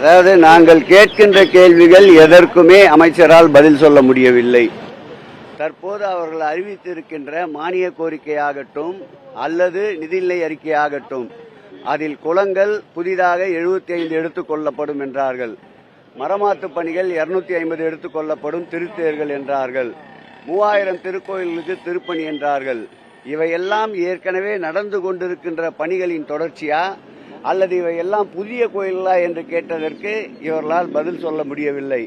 அதாவது நாங்கள் கேட்கின்ற கேள்விகள் எதற்குமே அமைச்சரால் பதில் சொல்ல முடியவில்லை. தற்போது அவர்கள் அறிவித்திருக்கின்ற மானிய கோரிக்கையாகட்டும் அல்லது நிதிநிலை அறிக்கையாகட்டும், அதில் குளங்கள் புதிதாக 75 எடுத்துக் கொள்ளப்படும் என்றார்கள். மரமாத்து பணிகள் 250 எடுத்துக் கொள்ளப்படும் திருத்தேர்கள் என்றார்கள். 3000 திருக்கோயில்களுக்கு திருப்பணி என்றார்கள். இவையெல்லாம் ஏற்கனவே நடந்து கொண்டிருக்கின்ற பணிகளின் தொடர்ச்சியா அல்லது இவையெல்லாம் புதிய கோயில்களா என்று கேட்டதற்கு இவர்களால் பதில் சொல்ல முடியவில்லை.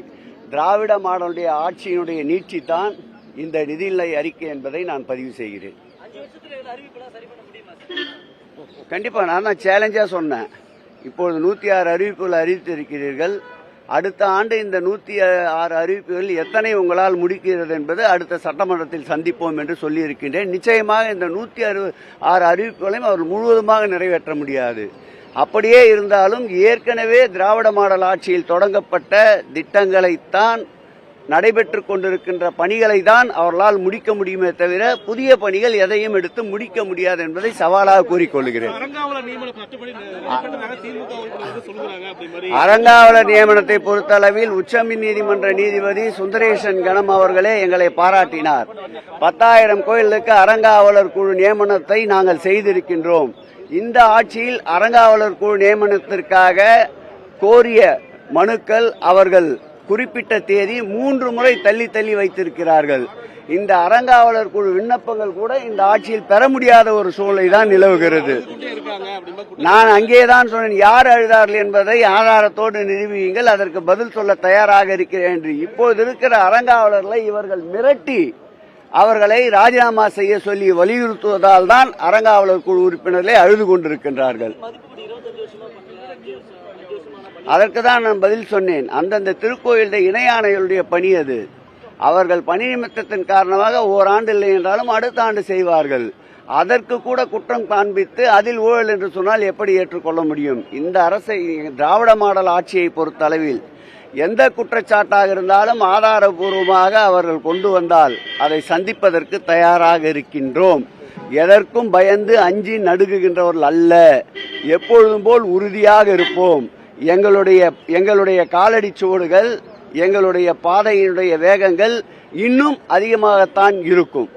திராவிட மாடலுடைய ஆட்சியினுடைய நீட்சிதான் இந்த நிதிநிலை அறிக்கை என்பதை நான் பதிவு செய்கிறேன். கண்டிப்பா நான் தான் சேலஞ்சா சொன்னேன். இப்பொழுது 106 அறிவிப்புகள் அறிவித்திருக்கிறீர்கள். அடுத்த ஆண்டு இந்த 106 அறிவிப்புகள் எத்தனை உங்களால் முடிக்கிறது என்பது அடுத்த சட்டமன்றத்தில் சந்திப்போம் என்று சொல்லியிருக்கின்றேன். நிச்சயமாக இந்த 106 அறிவிப்புகளையும் அவர் முழுவதுமாக நிறைவேற்ற முடியாது. அப்படியே இருந்தாலும் ஏற்கனவே திராவிட மாடல் ஆட்சியில் தொடங்கப்பட்ட திட்டங்களைத்தான், நடைபெற்றுக் கொண்டிருக்கின்ற பணிகளை தான் அவர்களால் முடிக்க முடியுமே தவிர புதிய பணிகள் எதையும் எடுத்து முடிக்க முடியாது என்பதை சவாலாக கூறிக்கொள்கிறேன். அறங்காவலர் நியமனத்தை பொறுத்தளவில் உச்சநீதிமன்ற நீதிபதி சுந்தரேசன் கணம் அவர்களே எங்களை பாராட்டினார். 10,000 கோயிலுக்கு அறங்காவலர் குழு நியமனத்தை நாங்கள் செய்திருக்கின்றோம். இந்த ஆட்சியில் அறங்காவலர் குழு நியமனத்திற்காக கோரிய மனுக்கள் அவர்கள் குறிப்பிட்ட தேதி 3 முறை தள்ளி வைத்திருக்கிறார்கள். இந்த அறங்காவலர் குழு விண்ணப்பங்கள் கூட இந்த ஆட்சியில் பெற முடியாத ஒரு சூழ்நிலை தான் நிலவுகிறது. நான் அங்கேதான் சொன்னேன், யார் அழுதார்கள் என்பதை ஆதாரத்தோடு நிரூபியுங்கள், அதற்கு பதில் சொல்ல தயாராக இருக்கிறேன் என்று. இப்போது இருக்கிற அறங்காவலர்களை இவர்கள் மிரட்டி அவர்களை ராஜினாமா செய்ய சொல்லி வலியுறுத்துவதால் தான் அறங்காவலர் குழு உறுப்பினர்களை அழுது கொண்டிருக்கின்றார்கள். அதற்கு தான் நான் பதில் சொன்னேன். அந்தந்த திருக்கோயிலுடைய இணை ஆணையருடைய பணி அது. அவர்கள் பணி நிமித்தத்தின் காரணமாக ஓராண்டு இல்லை என்றாலும் அடுத்த ஆண்டு செய்வார்கள். அதற்கு கூட குற்றம் காண்பித்து அதில் ஊழல் என்று சொன்னால் எப்படி ஏற்றுக்கொள்ள முடியும்? இந்த அரசை, திராவிட மாடல் ஆட்சியை பொறுத்தளவில் எந்த குற்றச்சாட்டாக இருந்தாலும் ஆதாரபூர்வமாக அவர்கள் கொண்டு வந்தால் அதை சந்திப்பதற்கு தயாராக இருக்கின்றோம். எதற்கும் பயந்து அஞ்சி நடுங்குகின்றவர்கள் அல்ல. எப்பொழுதும் போல் உறுதியாக இருப்போம். எங்களுடைய காலடி சுவடுகள், எங்களுடைய பாதையினுடைய வேகங்கள் இன்னும் அதிகமாகத்தான் இருக்கும்.